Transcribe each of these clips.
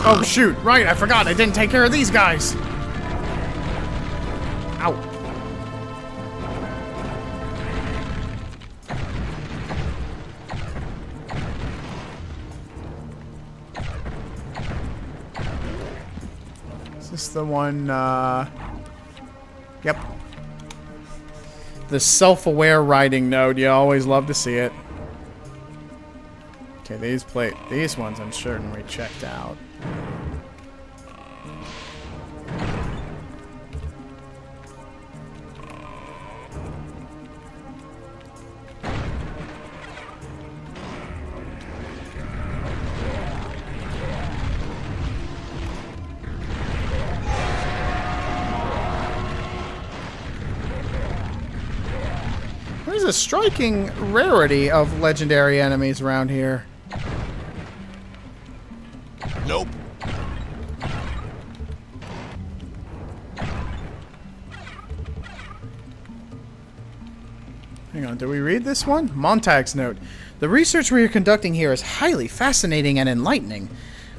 Oh, shoot. Right, I forgot. I didn't take care of these guys. Ow. Is this the one, Yep. The self-aware riding node. You always love to see it. Okay, these ones I'm certain we checked out. There's a striking rarity of legendary enemies around here. Nope. Hang on, did we read this one? Montag's note. The research we are conducting here is highly fascinating and enlightening.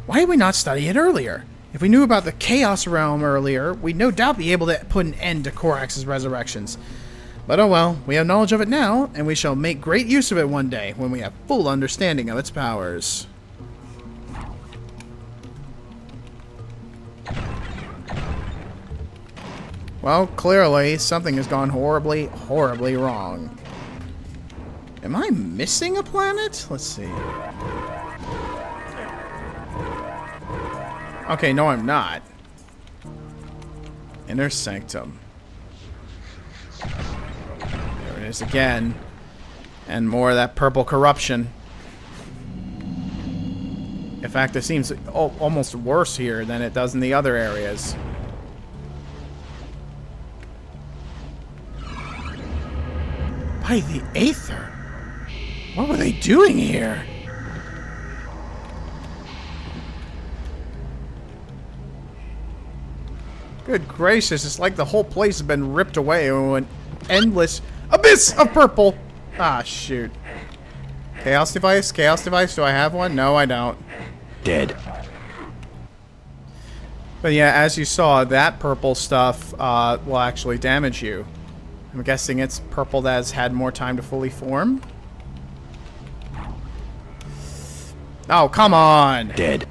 Why did we not study it earlier? If we knew about the Chaos Realm earlier, we'd no doubt be able to put an end to Korax's resurrections. But oh well, we have knowledge of it now, and we shall make great use of it one day, when we have full understanding of its powers. Well, clearly, something has gone horribly, horribly wrong. Am I missing a planet? Let's see. Okay, no I'm not. Inner Sanctum. There it is again. And more of that purple corruption. In fact, it seems almost worse here than it does in the other areas. By the Aether? What were they doing here? Good gracious, it's like the whole place has been ripped away into an endless abyss of purple. Ah, shoot. Chaos device? Chaos device? Do I have one? No, I don't. Dead. But yeah, as you saw, that purple stuff will actually damage you. I'm guessing it's purple that has had more time to fully form. Oh, come on! Dead.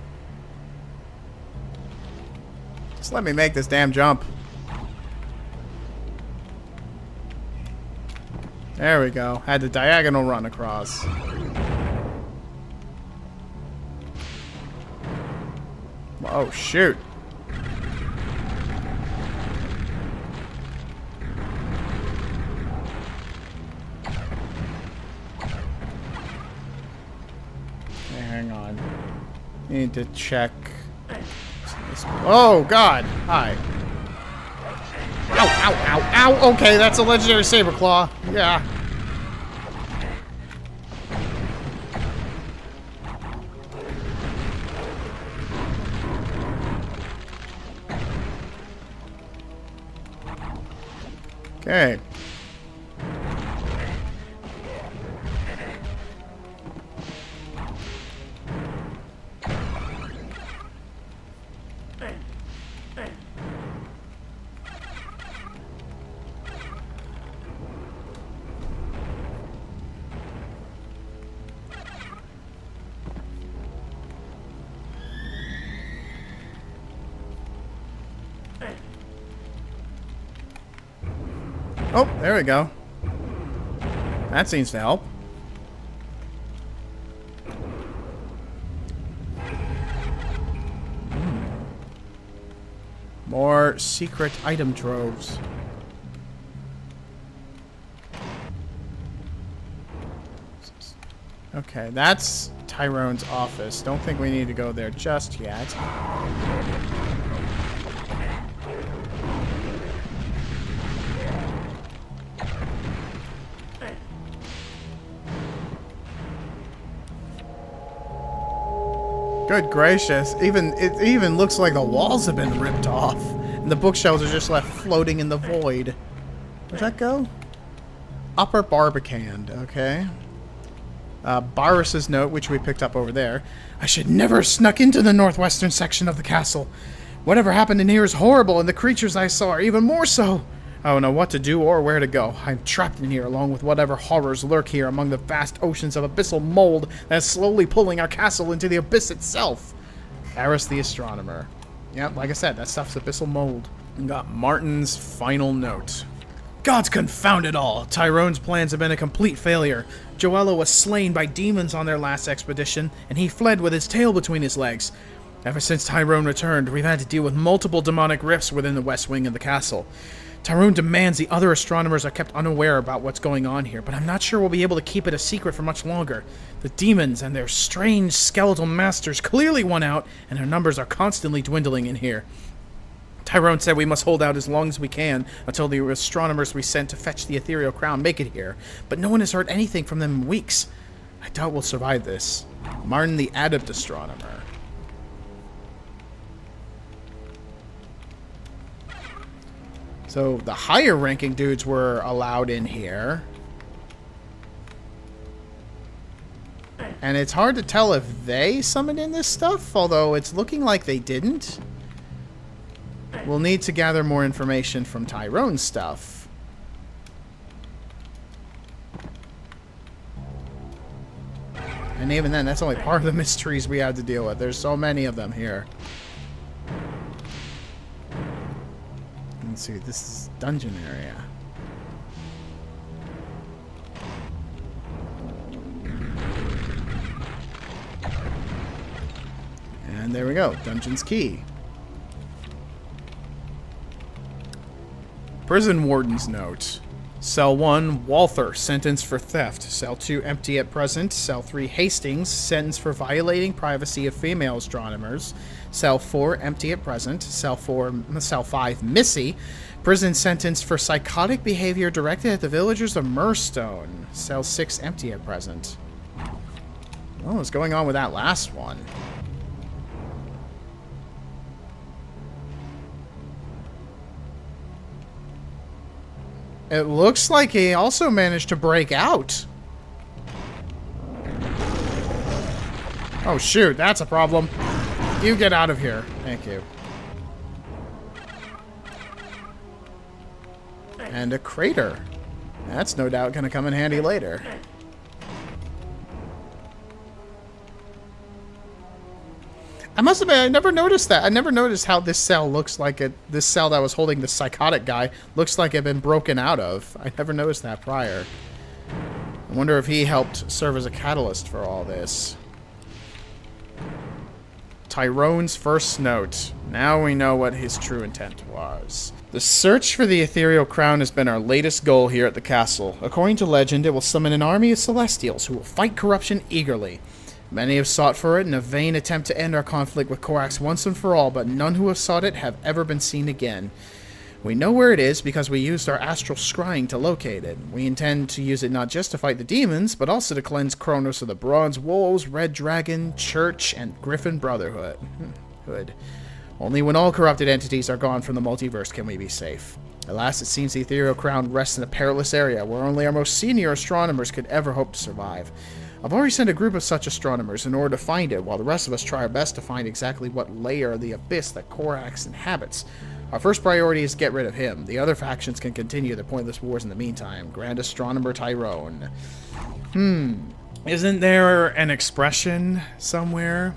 Just let me make this damn jump. There we go. Had the diagonal run across. Oh, shoot. Okay, hang on. Need to check. Oh, God. Hi. Ow, ow, ow, ow. Okay, that's a legendary saber claw. Yeah. Okay. Oh, there we go. That seems to help. More secret item troves. Okay, that's Tyrone's office. Don't think we need to go there just yet. Good gracious. It even looks like the walls have been ripped off. And the bookshelves are just left floating in the void. Where'd that go? Upper Barbican, okay. Barris's note, which we picked up over there. I should never have snuck into the northwestern section of the castle. Whatever happened in here is horrible, and the creatures I saw are even more so. I don't know what to do or where to go. I'm trapped in here along with whatever horrors lurk here among the vast oceans of abyssal mold that is slowly pulling our castle into the abyss itself. Eris the Astronomer. Yep, like I said, that stuff's abyssal mold. We got Martin's final note. Gods confound it all! Tyrone's plans have been a complete failure. Joella was slain by demons on their last expedition, and he fled with his tail between his legs. Ever since Tyrone returned, we've had to deal with multiple demonic rifts within the west wing of the castle. Tyrone demands the other astronomers are kept unaware about what's going on here, but I'm not sure we'll be able to keep it a secret for much longer. The demons and their strange skeletal masters clearly won out, and their numbers are constantly dwindling in here. Tyrone said we must hold out as long as we can until the astronomers we sent to fetch the Ethereal Crown make it here, but no one has heard anything from them in weeks. I doubt we'll survive this. Martin the Adept Astronomer. So the higher ranking dudes were allowed in here. And it's hard to tell if they summoned in this stuff, although it's looking like they didn't. We'll need to gather more information from Tyrone's stuff. And even then, that's only part of the mysteries we have to deal with. There's so many of them here. Let's see, this is dungeon area. And there we go, dungeon's key. Prison Warden's note. Cell 1, Walther, sentenced for theft. Cell 2, empty at present. Cell 3, Hastings, sentenced for violating privacy of female astronomers. Cell 4, empty at present. Cell 5, Missy, prison sentence for psychotic behavior directed at the villagers of Murstone. Cell 6, empty at present. Well, what's going on with that last one? It looks like he also managed to break out. Oh, shoot. That's a problem. You get out of here. Thank you. And a crater. That's no doubt going to come in handy later. I must admit, I never noticed that. I never noticed how this cell looks like it. This cell that was holding the psychotic guy looks like it had been broken out of. I never noticed that prior. I wonder if he helped serve as a catalyst for all this. Tyrone's first note. Now we know what his true intent was. The search for the Ethereal Crown has been our latest goal here at the castle. According to legend, it will summon an army of Celestials who will fight corruption eagerly. Many have sought for it in a vain attempt to end our conflict with Korax once and for all, but none who have sought it have ever been seen again. We know where it is because we used our astral scrying to locate it. We intend to use it not just to fight the demons, but also to cleanse Kronos of the Bronze Wolves, Red Dragon, Church, and Griffin Brotherhood. Only when all corrupted entities are gone from the multiverse can we be safe. Alas, it seems the Ethereal Crown rests in a perilous area where only our most senior astronomers could ever hope to survive. I've already sent a group of such astronomers in order to find it, while the rest of us try our best to find exactly what layer of the abyss that Korax inhabits. Our first priority is to get rid of him. The other factions can continue their pointless wars in the meantime. Grand Astronomer Tyrone. Isn't there an expression somewhere?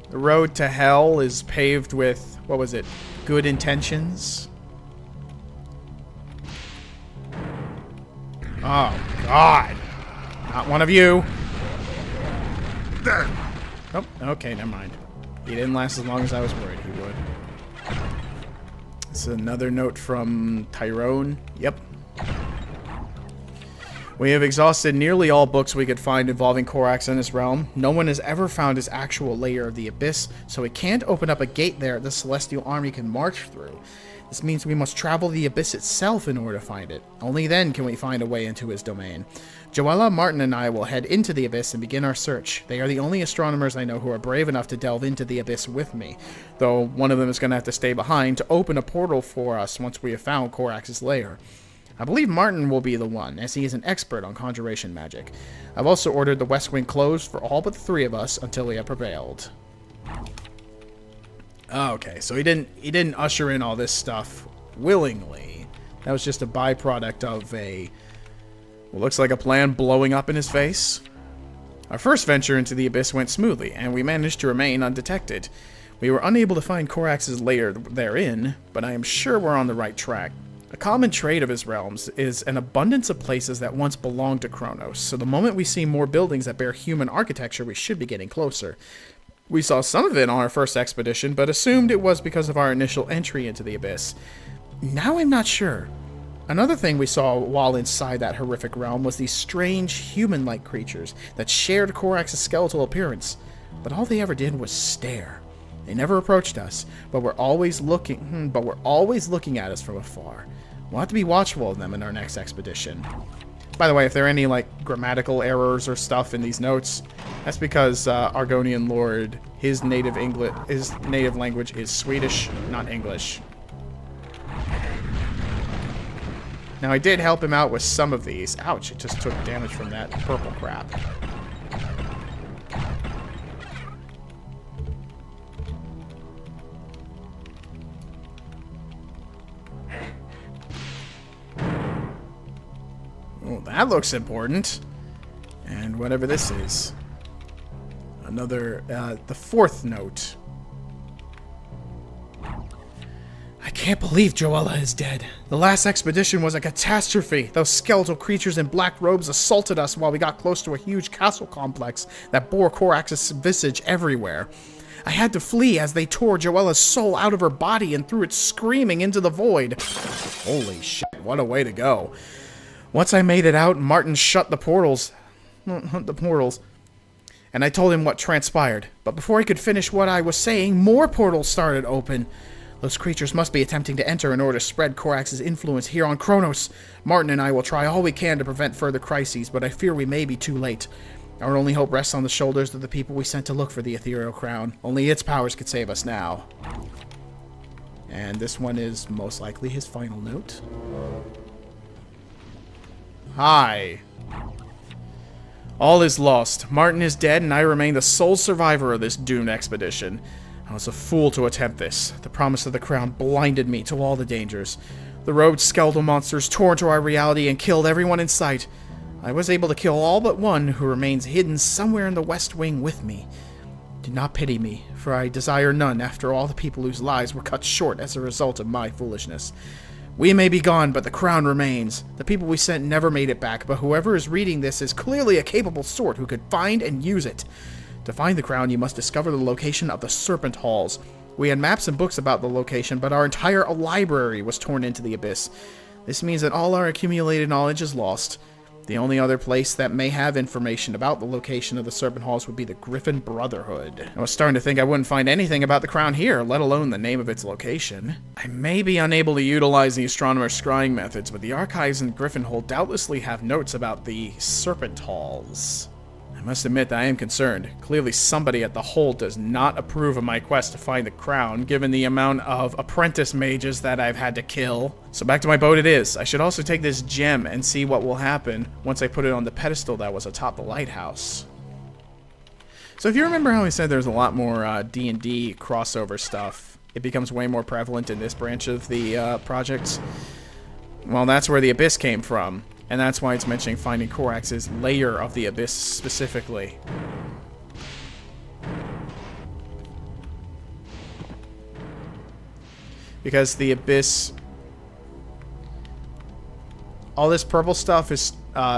The road to hell is paved with, what was it, good intentions? Oh, God. Not one of you. Oh, okay, never mind. He didn't last as long as I was worried he would. This is another note from Tyrone. Yep. We have exhausted nearly all books we could find involving Korax and his realm. No one has ever found his actual layer of the abyss, so we can't open up a gate there the Celestial Army can march through. This means we must travel the abyss itself in order to find it. Only then can we find a way into his domain. Joella, Martin, and I will head into the abyss and begin our search. They are the only astronomers I know who are brave enough to delve into the abyss with me, though one of them is going to have to stay behind to open a portal for us once we have found Korax's lair. I believe Martin will be the one, as he is an expert on conjuration magic. I've also ordered the West Wing closed for all but the 3 of us until we have prevailed. Okay, so he didn't usher in all this stuff willingly. That was just a byproduct of what looks like a plan blowing up in his face. Our first venture into the Abyss went smoothly, and we managed to remain undetected. We were unable to find Corax's lair therein, but I am sure we're on the right track. A common trait of his realms is an abundance of places that once belonged to Kronos, so the moment we see more buildings that bear human architecture, we should be getting closer. We saw some of it on our first expedition, but assumed it was because of our initial entry into the Abyss. Now I'm not sure. Another thing we saw while inside that horrific realm was these strange human-like creatures that shared Corax's skeletal appearance, but all they ever did was stare. They never approached us, but were always looking at us from afar. We'll have to be watchful of them in our next expedition. By the way, if there are any like grammatical errors or stuff in these notes, that's because Argonian Lord, his native language is Swedish, not English. Now I did help him out with some of these. Ouch, it just took damage from that purple crap. Oh, that looks important. And whatever this is. Another, the 4th note. I can't believe Joella is dead. The last expedition was a catastrophe. Those skeletal creatures in black robes assaulted us while we got close to a huge castle complex that bore Corax's visage everywhere. I had to flee as they tore Joella's soul out of her body and threw it screaming into the void. Holy shit, what a way to go. Once I made it out, Martin shut the portals. And I told him what transpired. But before he could finish what I was saying, more portals started open. Those creatures must be attempting to enter in order to spread Corax's influence here on Kronos. Martin and I will try all we can to prevent further crises, but I fear we may be too late. Our only hope rests on the shoulders of the people we sent to look for the Ethereal Crown. Only its powers could save us now. And this one is most likely his final note. Hi. All is lost. Martin is dead, and I remain the sole survivor of this doomed expedition. I was a fool to attempt this. The promise of the crown blinded me to all the dangers. The robed skeletal monsters tore into our reality and killed everyone in sight. I was able to kill all but one, who remains hidden somewhere in the West Wing with me. Do not pity me, for I desire none after all the people whose lives were cut short as a result of my foolishness. We may be gone, but the crown remains. The people we sent never made it back, but whoever is reading this is clearly a capable sort who could find and use it. To find the crown, you must discover the location of the Serpent Halls. We had maps and books about the location, but our entire library was torn into the Abyss. This means that all our accumulated knowledge is lost. The only other place that may have information about the location of the Serpent Halls would be the Griffin Brotherhood. I was starting to think I wouldn't find anything about the crown here, let alone the name of its location. I may be unable to utilize the astronomer's scrying methods, but the archives in Griffinhold doubtlessly have notes about the Serpent Halls. I must admit that I am concerned. Clearly somebody at the Hold does not approve of my quest to find the crown, given the amount of apprentice mages that I've had to kill. So back to my boat it is. I should also take this gem and see what will happen once I put it on the pedestal that was atop the lighthouse. So if you remember how I said there's a lot more D&D crossover stuff, it becomes way more prevalent in this branch of the projects. Well, that's where the Abyss came from. And that's why it's mentioning finding Corax's layer of the Abyss specifically. Because the Abyss... all this purple stuff is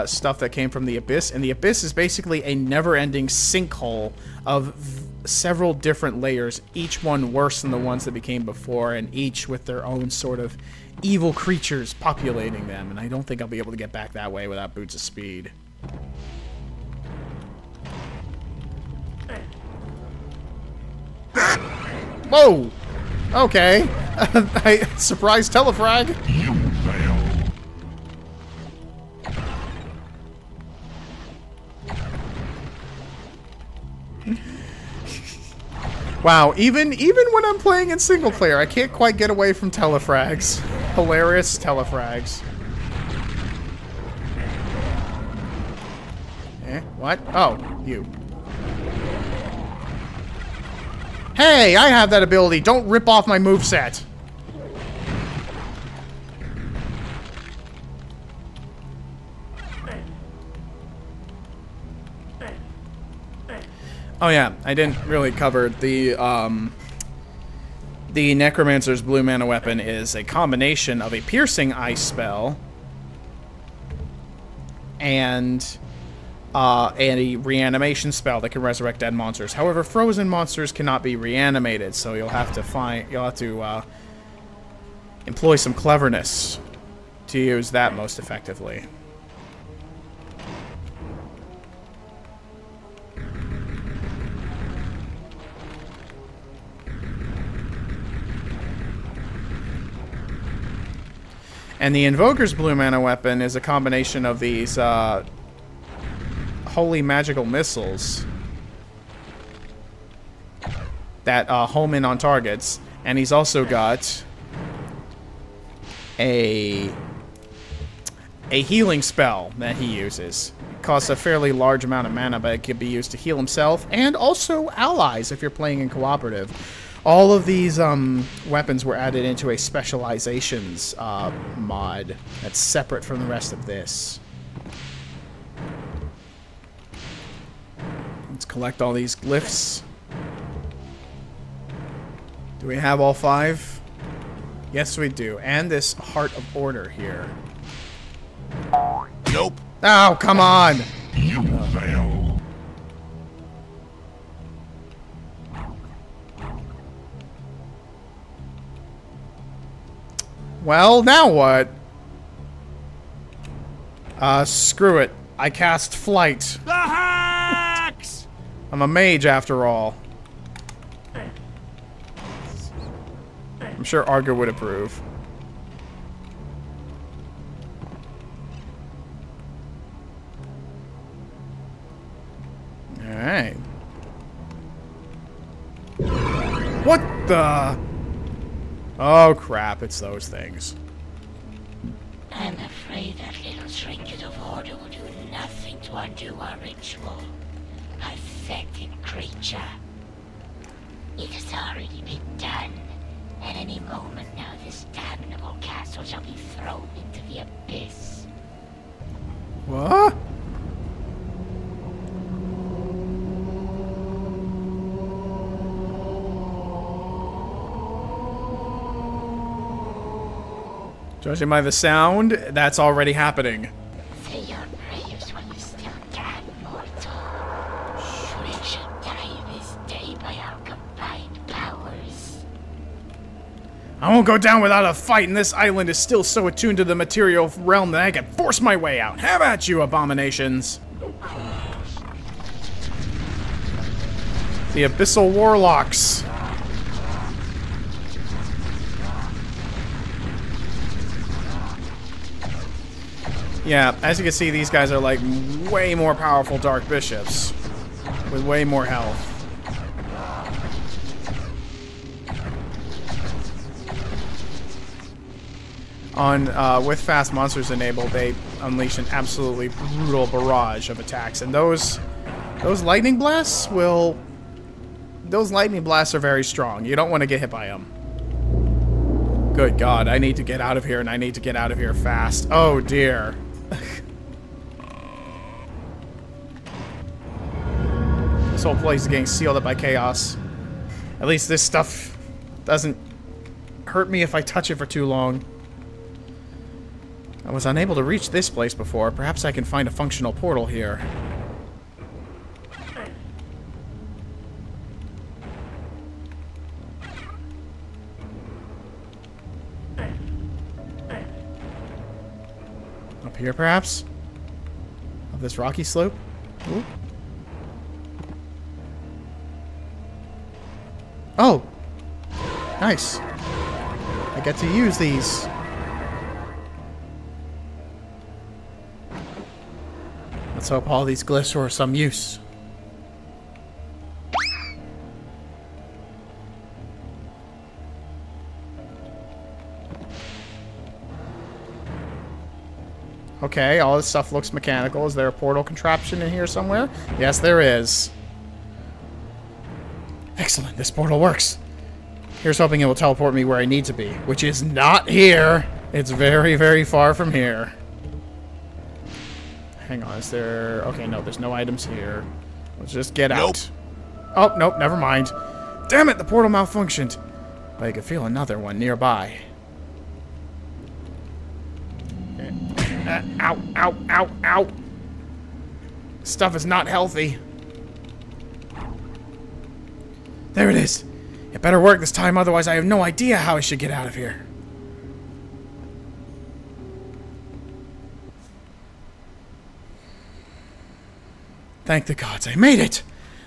stuff that came from the Abyss, and the Abyss is basically a never-ending sinkhole of several different layers, each one worse than the ones that became before, and each with their own sort of evil creatures populating them, and I don't think I'll be able to get back that way without boots of speed. Whoa! Okay. Surprise telefrag. You fail. Wow, even when I'm playing in single player, I can't quite get away from telefrags. Hilarious telefrags. Eh? What? Oh, you. Hey, I have that ability. Don't rip off my moveset. Oh yeah, I didn't really cover the Necromancer's blue mana weapon is a combination of a piercing ice spell and a reanimation spell that can resurrect dead monsters. However, frozen monsters cannot be reanimated, so you'll have to employ some cleverness to use that most effectively. And the Invoker's blue mana weapon is a combination of these holy magical missiles that home in on targets. And he's also got a healing spell that he uses. It costs a fairly large amount of mana, but it can be used to heal himself and also allies if you're playing in cooperative. All of these weapons were added into a specializations mod that's separate from the rest of this. Let's collect all these glyphs. Do we have all 5? Yes, we do. And this Heart of Order here. Nope. Oh, come on! You fail. Well, now what? Screw it. I cast Flight. The hacks! I'm a mage after all. I'm sure Argo would approve. Alright. What the... Oh crap, it's those things. I'm afraid that little trinket of order will do nothing to undo our ritual. Pathetic creature. It has already been done. At any moment now, this damnable castle shall be thrown into the abyss. What? Judging by the sound, that's already happening. Say your prayers when you still can, mortal. We shall die this day by our combined powers. I won't go down without a fight, and this island is still so attuned to the material realm that I can force my way out. Have at you, abominations! The Abyssal Warlocks. Yeah, as you can see, these guys are like way more powerful Dark Bishops with way more health. With fast monsters enabled, they unleash an absolutely brutal barrage of attacks, and those lightning blasts are very strong. You don't want to get hit by them. Good God, I need to get out of here, and I need to get out of here fast. Oh dear. This whole place is getting sealed up by chaos. At least this stuff doesn't hurt me if I touch it for too long. I was unable to reach this place before. Perhaps I can find a functional portal here. Up here, perhaps? Up this rocky slope? Ooh. Oh! Nice. I get to use these. Let's hope all these glyphs are of some use. Okay, all this stuff looks mechanical. Is there a portal contraption in here somewhere? Yes, there is. Excellent, this portal works. Here's hoping it will teleport me where I need to be, which is not here. It's very, very far from here. Hang on, is there... Okay, no, there's no items here. Let's just get out. Oh, nope, never mind. Damn it, the portal malfunctioned. But I could feel another one nearby. Ow, ow, ow, ow. Stuff is not healthy. There it is. It better work this time, otherwise I have no idea how I should get out of here. Thank the gods, I made it!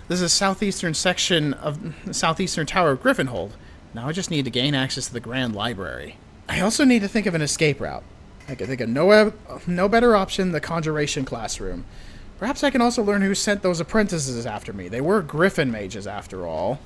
This is a southeastern section of the southeastern tower of Griffinhold. Now I just need to gain access to the Grand Library. I also need to think of an escape route. I can think of no better option than the Conjuration Classroom. Perhaps I can also learn who sent those apprentices after me. They were Griffin mages, after all.